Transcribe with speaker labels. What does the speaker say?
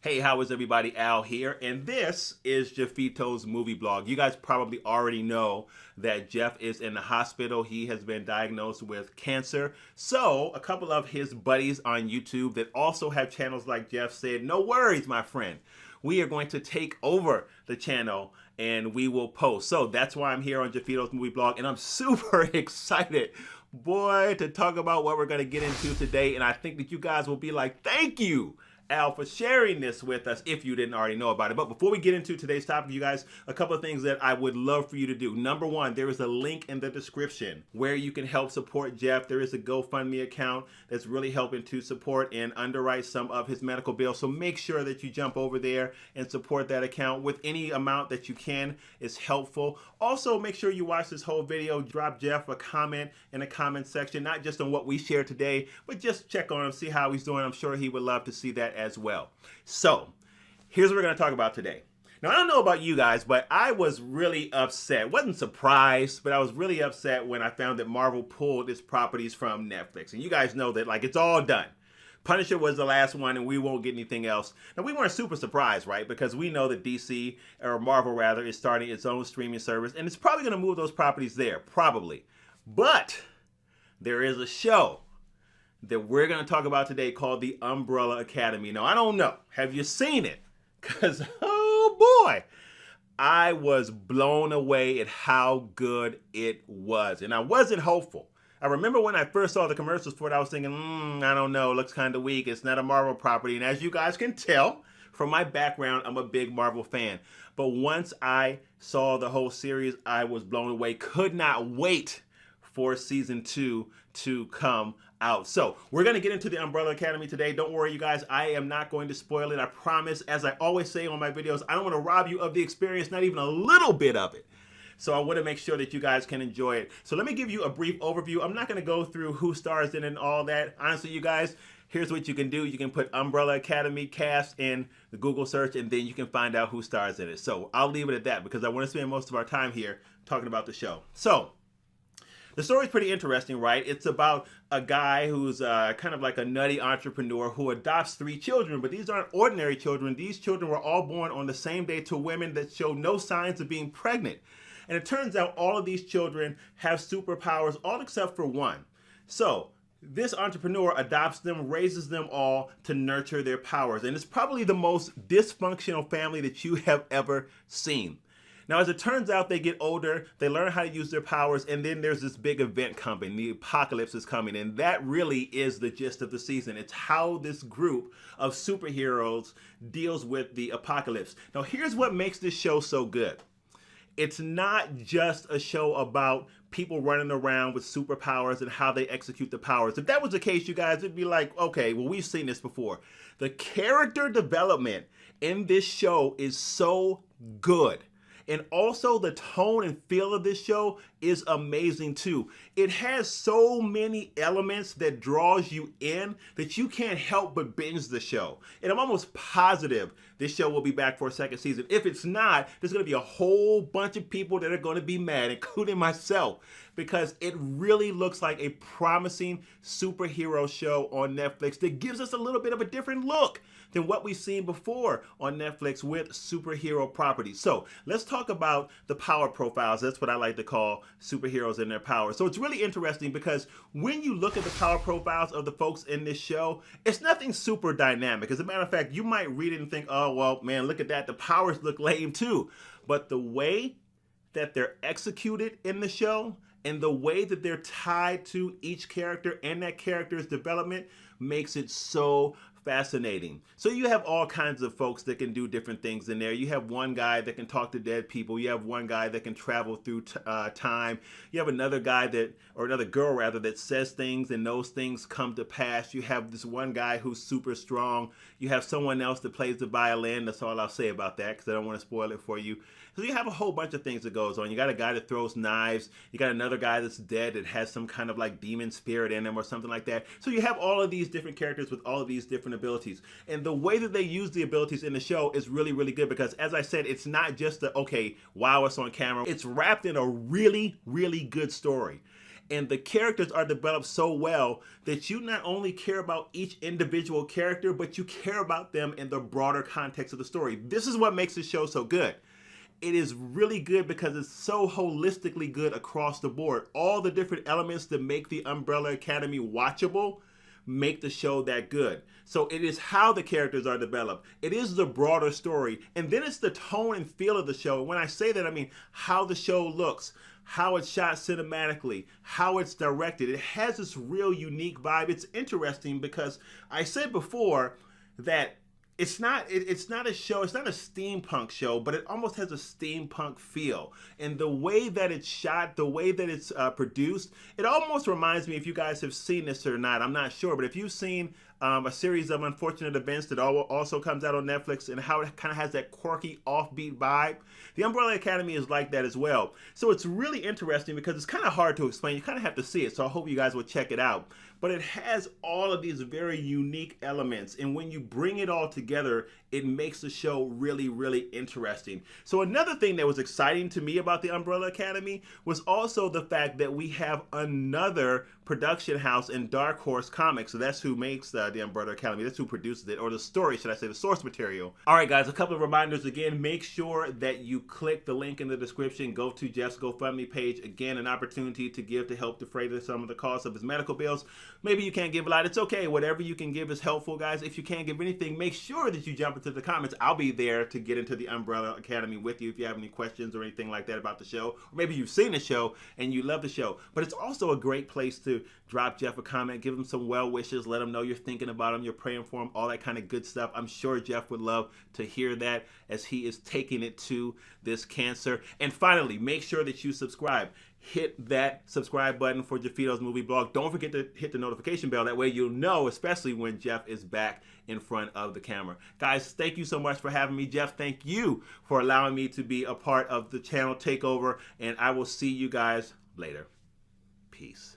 Speaker 1: Hey, how is everybody? Al here, and this is Jeffito's movie blog. You guys probably already know that Jeff is in the hospital. He has been diagnosed with cancer. So, a couple of his buddies on YouTube that also have channels like Jeff said, no worries, my friend. We are going to take over the channel and we will post. So, that's why I'm here on Jeffito's movie blog, and I'm super excited, boy, to talk about what we're going to get into today. And I think that you guys will be like, thank you, Al, for sharing this with us if you didn't already know about it. But before we get into today's topic, you guys, a couple of things that I would love for you to do. Number one, there is a link in the description where you can help support Jeff. There is a GoFundMe account that's really helping to support and underwrite some of his medical bills. So make sure that you jump over there and support that account with any amount that you can. Is helpful. Also, make sure you watch this whole video. Drop Jeff a comment in the comment section, not just on what we shared today, but just check on him, see how he's doing. I'm sure he would love to see that as well. So, here's what we're going to talk about today. Now, I don't know about you guys, but I was really upset. Wasn't surprised, but I was really upset when I found that Marvel pulled its properties from Netflix. And you guys know that, like, it's all done. Punisher was the last one, and we won't get anything else. Now, we weren't super surprised, right? Because we know that DC, or Marvel rather, is starting its own streaming service, and it's probably going to move those properties there, probably. But there is a show that we're going to talk about today called The Umbrella Academy. Now, I don't know. Have you seen it? Because, oh boy, I was blown away at how good it was. And I wasn't hopeful. I remember when I first saw the commercials for it, I was thinking, I don't know, it looks kind of weak. It's not a Marvel property. And as you guys can tell from my background, I'm a big Marvel fan. But once I saw the whole series, I was blown away. Could not wait for season 2 to come out. So we're going to get into the Umbrella Academy today. Don't worry, you guys. I am not going to spoil it. I promise. As I always say on my videos, I don't want to rob you of the experience, not even a little bit of it. So I want to make sure that you guys can enjoy it. So let me give you a brief overview. I'm not going to go through who stars in it and all that. Honestly, you guys, here's what you can do. You can put Umbrella Academy cast in the Google search, and then you can find out who stars in it. So I'll leave it at that because I want to spend most of our time here talking about the show. So the story's pretty interesting, right? It's about a guy who's kind of like a nutty entrepreneur who adopts 3 children, but these aren't ordinary children. These children were all born on the same day to women that show no signs of being pregnant. And it turns out all of these children have superpowers, all except for one. So this entrepreneur adopts them, raises them all to nurture their powers. And it's probably the most dysfunctional family that you have ever seen. Now, as it turns out, they get older, they learn how to use their powers, and then there's this big event coming. The apocalypse is coming, and that really is the gist of the season. It's how this group of superheroes deals with the apocalypse. Now, here's what makes this show so good. It's not just a show about people running around with superpowers and how they execute the powers. If that was the case, you guys, it'd be like, okay, well, we've seen this before. The character development in this show is so good. And also the tone and feel of this show is amazing too. It has so many elements that draws you in that you can't help but binge the show. And I'm almost positive this show will be back for a second season. If it's not, there's going to be a whole bunch of people that are going to be mad, including myself, because it really looks like a promising superhero show on Netflix that gives us a little bit of a different look than what we've seen before on Netflix with superhero properties. So let's talk about the power profiles. That's what I like to call superheroes and their powers. So it's really interesting because when you look at the power profiles of the folks in this show, it's nothing super dynamic. As a matter of fact, you might read it and think, oh, well, man, look at that. The powers look lame too. But the way that they're executed in the show and the way that they're tied to each character and that character's development makes it so fascinating. So you have all kinds of folks that can do different things in there. You have one guy that can talk to dead people. You have one guy that can travel through time. You have another guy that, or another girl rather, that says things and those things come to pass. You have this one guy who's super strong. You have someone else that plays the violin. That's all I'll say about that because I don't want to spoil it for you. So you have a whole bunch of things that goes on. You got a guy that throws knives. You got another guy that's dead that has some kind of like demon spirit in him or something like that. So you have all of these different characters with all of these different abilities. And the way that they use the abilities in the show is really, really good because, as I said, it's not just the, okay, wow, it's on camera. It's wrapped in a really, really good story. And the characters are developed so well that you not only care about each individual character, but you care about them in the broader context of the story. This is what makes the show so good. It is really good because it's so holistically good across the board. All the different elements that make the Umbrella Academy watchable make the show that good. So it is how the characters are developed. It is the broader story. And then it's the tone and feel of the show. And when I say that, I mean how the show looks, how it's shot cinematically, how it's directed. It has this real unique vibe. It's interesting because I said before that it's not a show, it's not a steampunk show, but it almost has a steampunk feel. And the way that it's shot, the way that it's produced, it almost reminds me, if you guys have seen this or not, I'm not sure, but if you've seen a series of Unfortunate Events that also comes out on Netflix, and how it kind of has that quirky, offbeat vibe, the Umbrella Academy is like that as well. So it's really interesting because it's kind of hard to explain. You kind of have to see it, so I hope you guys will check it out. But it has all of these very unique elements, and when you bring it all together, it makes the show really, really interesting. So another thing that was exciting to me about the Umbrella Academy was also the fact that we have another production house in Dark Horse Comics. So that's who makes the Umbrella Academy. That's who produces it, or the story, should I say, the source material. All right, guys, a couple of reminders again. Make sure that you click the link in the description. Go to Jeff's GoFundMe page. Again, an opportunity to give to help defray some of the costs of his medical bills. Maybe you can't give a lot. It's okay. Whatever you can give is helpful, guys. If you can't give anything, make sure that you jump into the comments. I'll be there to get into the Umbrella Academy with you if you have any questions or anything like that about the show. Or maybe you've seen the show and you love the show. But it's also a great place to drop Jeff a comment, give him some well wishes, let him know you're thinking about him, you're praying for him, all that kind of good stuff. I'm sure Jeff would love to hear that as he is taking it to this cancer. And finally, make sure that you subscribe. Hit that subscribe button for Jeffito's Movie Blog. Don't forget to hit the notification bell. That way you'll know, especially when Jeff is back in front of the camera. Guys, thank you so much for having me. Jeff, thank you for allowing me to be a part of the channel takeover. And I will see you guys later. Peace.